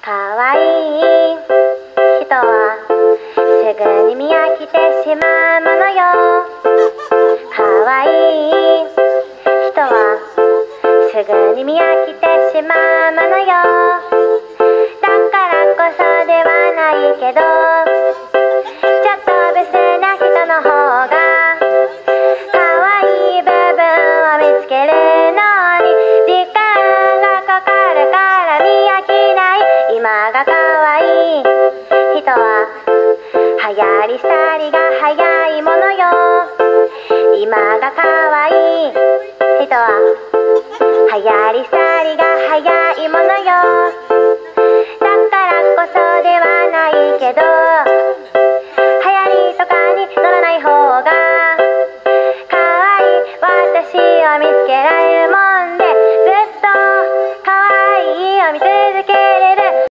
かわいい人はすぐに見飽きてしまうものよ。かわいい人はすぐに見飽きてしまうものよ。だからこそではないけど、ちょっとブスな人の方がかわいい部分を見つけるのに時間がかかるから見飽きない。今がかわいい人は流行り廃りが早いものよ。今がかわいい人は流行り廃りが早いものよ。だからこそではないけど